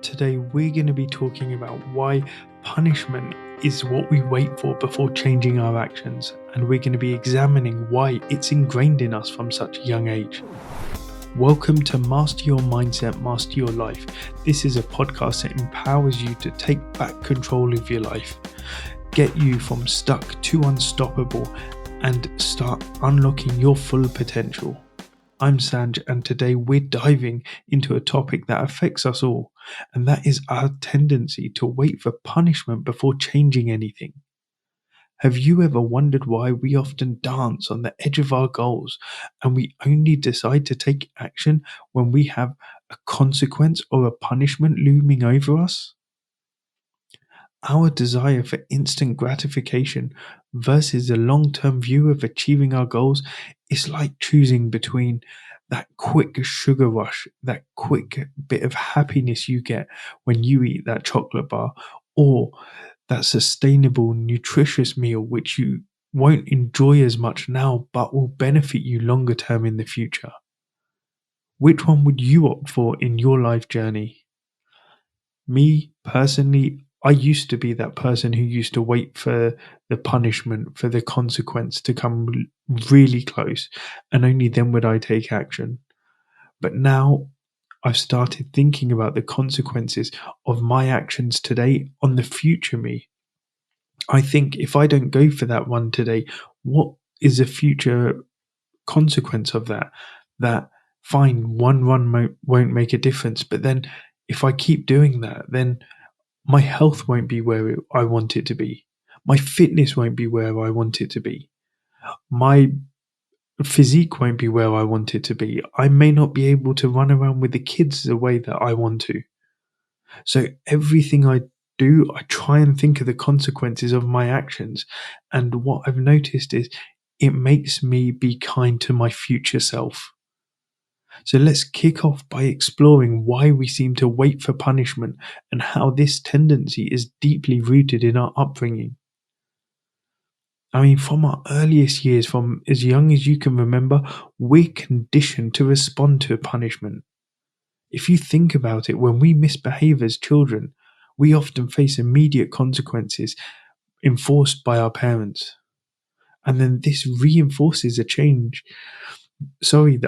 Today, we're going to be talking about why punishment is what we wait for before changing our actions, and we're going to be examining why it's ingrained in us from such a young age. Welcome to Master Your Mindset, Master Your Life. This is a podcast that empowers you to take back control of your life, get you from stuck to unstoppable, and start unlocking your full potential. I'm Sanj, and today we're diving into a topic that affects us all, and that is our tendency to wait for punishment before changing anything. Have you ever wondered why we often dance on the edge of our goals and we only decide to take action when we have a consequence or a punishment looming over us? Our desire for instant gratification versus a long-term view of achieving our goals is like choosing between that quick sugar rush, that quick bit of happiness you get when you eat that chocolate bar, or that sustainable, nutritious meal which you won't enjoy as much now but will benefit you longer term in the future. Which one would you opt for in your life journey? Me personally, I used to be that person who used to wait for the punishment, for the consequence to come really close, and only then would I take action. But now I've started thinking about the consequences of my actions today on the future me. I think if I don't go for that one today, what is the future consequence of that? That fine, one run won't make a difference, but then if I keep doing that, then my health won't be where I want it to be. My fitness won't be where I want it to be. My physique won't be where I want it to be. I may not be able to run around with the kids the way that I want to. So everything I do, I try and think of the consequences of my actions. And what I've noticed is it makes me be kind to my future self. So let's kick off by exploring why we seem to wait for punishment and how this tendency is deeply rooted in our upbringing. I mean, from our earliest years, from as young as you can remember, we're conditioned to respond to punishment. If you think about it, when we misbehave as children, we often face immediate consequences enforced by our parents. And then this reinforces the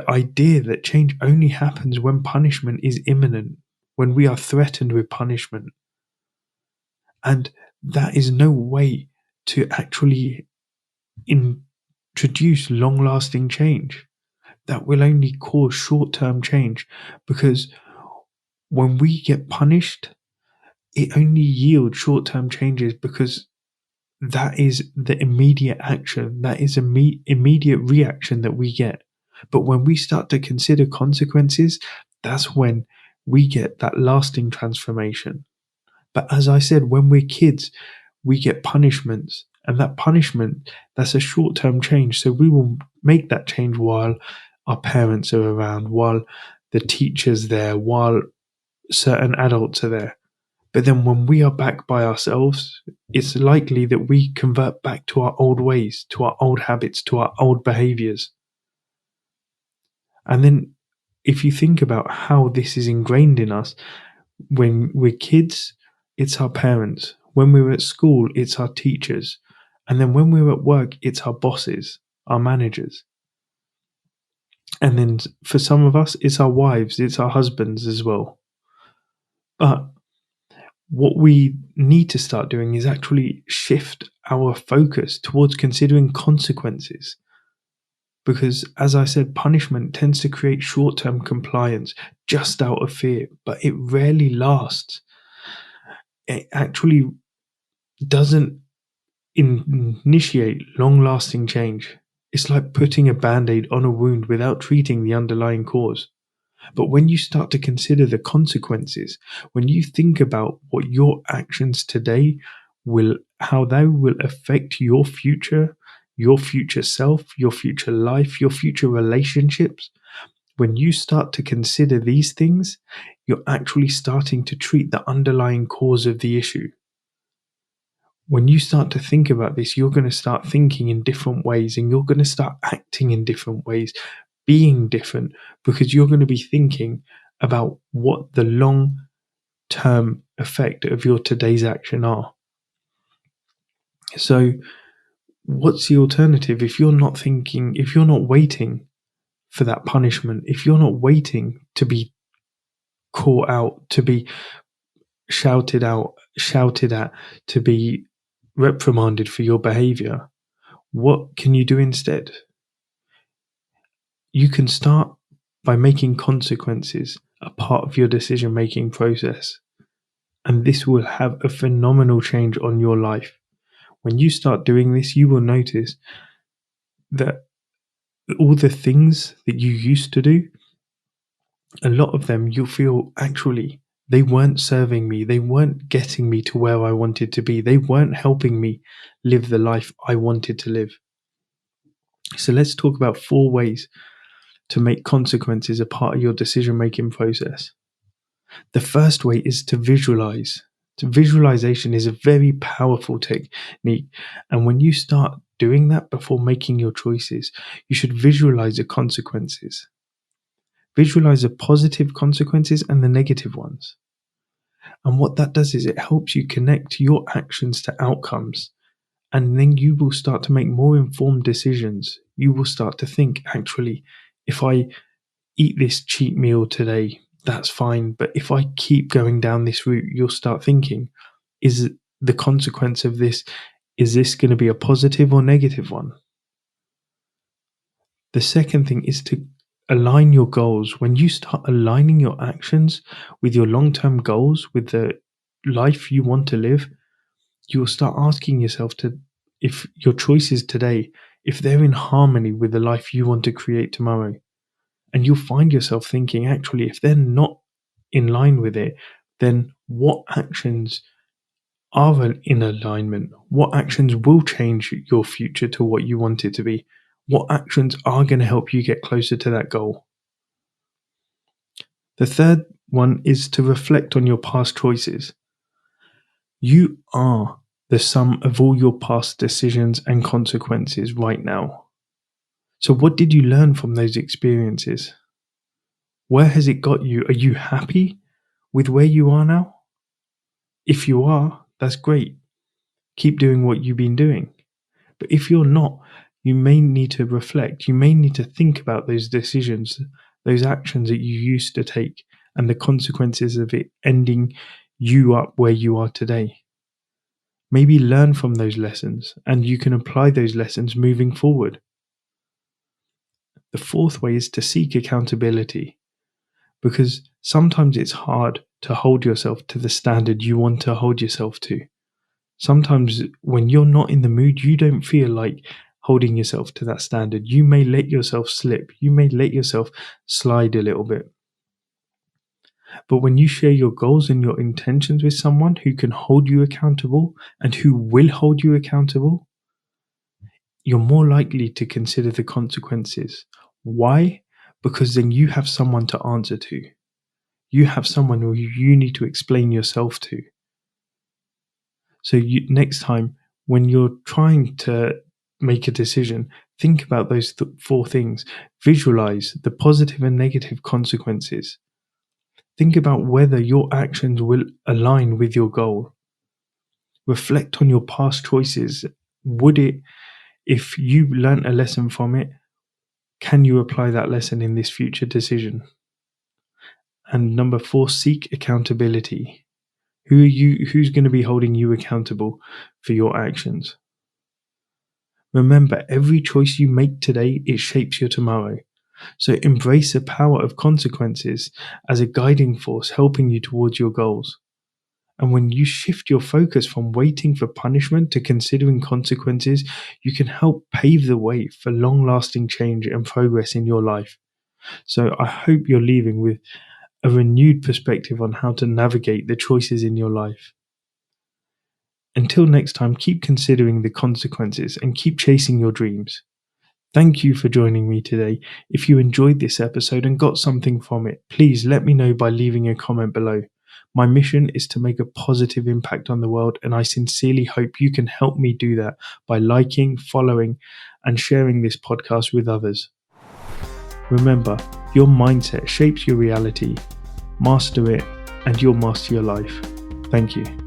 idea that change only happens when punishment is imminent, when we are threatened with punishment. And that is no way to actually introduce long-lasting change. That will only cause short-term change, because when we get punished, it only yields short-term changes because that is the immediate action, that is immediate reaction that we get. But when we start to consider consequences, that's when we get that lasting transformation. But as I said, when we're kids, we get punishments, and that punishment, that's a short-term change. So we will make that change while our parents are around, while the teacher's there, while certain adults are there. But then when we are back by ourselves, it's likely that we convert back to our old ways, to our old habits, to our old behaviors. And then if you think about how this is ingrained in us, when we're kids, it's our parents. When we're at school, it's our teachers. And then when we're at work, it's our bosses, our managers. And then for some of us, it's our wives, it's our husbands as well. But what we need to start doing is actually shift our focus towards considering consequences. Because, as I said, punishment tends to create short-term compliance just out of fear, but it rarely lasts. It actually doesn't initiate long-lasting change. It's like putting a band-aid on a wound without treating the underlying cause. But when you start to consider the consequences, when you think about what your actions today how they will affect your future self, your future life, your future relationships, when you start to consider these things, you're actually starting to treat the underlying cause of the issue. When you start to think about this, you're going to start thinking in different ways, and you're going to start acting in different ways, being different, because you're going to be thinking about what the long term effect of your today's action are. So what's the alternative? If you're not waiting for that punishment, if you're not waiting to be caught out, to be shouted at, to be reprimanded for your behavior, what can you do instead? You can start by making consequences a part of your decision-making process, and this will have a phenomenal change on your life. When you start doing this, you will notice that all the things that you used to do, a lot of them you'll feel actually they weren't serving me. They weren't getting me to where I wanted to be. They weren't helping me live the life I wanted to live. So let's talk about 4 ways to make consequences a part of your decision-making process. The first way is to visualize. Visualization is a very powerful technique. And when you start doing that before making your choices, you should visualize the consequences. Visualize the positive consequences and the negative ones. And what that does is it helps you connect your actions to outcomes. And then you will start to make more informed decisions. You will start to think, actually, if I eat this cheat meal today, that's fine. But if I keep going down this route, you'll start thinking, is the consequence of this, is this going to be a positive or negative one? The second thing is to align your goals. When you start aligning your actions with your long-term goals, with the life you want to live, you will start asking yourself if your choices today, if they're in harmony with the life you want to create tomorrow. And you'll find yourself thinking, actually, if they're not in line with it, then what actions are in alignment? What actions will change your future to what you want it to be? What actions are going to help you get closer to that goal? The third one is to reflect on your past choices. You are the sum of all your past decisions and consequences right now. So what did you learn from those experiences? Where has it got you? Are you happy with where you are now? If you are, that's great. Keep doing what you've been doing. But if you're not, you may need to reflect. You may need to think about those decisions, those actions that you used to take, and the consequences of it ending you up where you are today. Maybe learn from those lessons, and you can apply those lessons moving forward. The fourth way is to seek accountability, because sometimes it's hard to hold yourself to the standard you want to hold yourself to. Sometimes when you're not in the mood, you don't feel like holding yourself to that standard. You may let yourself slip. You may let yourself slide a little bit. But when you share your goals and your intentions with someone who can hold you accountable and who will hold you accountable, you're more likely to consider the consequences. Why? Because then you have someone to answer to. You have someone who you need to explain yourself to. So next time, when you're trying to make a decision, think about those 4 things. Visualize the positive and negative consequences. Think about whether your actions will align with your goal. Reflect on your past choices. If you learnt a lesson from it, can you apply that lesson in this future decision? And number 4, seek accountability. Who's going to be holding you accountable for your actions? Remember, every choice you make today, it shapes your tomorrow. So embrace the power of consequences as a guiding force helping you towards your goals. And when you shift your focus from waiting for punishment to considering consequences, you can help pave the way for long-lasting change and progress in your life. So I hope you're leaving with a renewed perspective on how to navigate the choices in your life. Until next time, keep considering the consequences and keep chasing your dreams. Thank you for joining me today. If you enjoyed this episode and got something from it, please let me know by leaving a comment below. My mission is to make a positive impact on the world, and I sincerely hope you can help me do that by liking, following, and sharing this podcast with others. Remember, your mindset shapes your reality. Master it and you'll master your life. Thank you.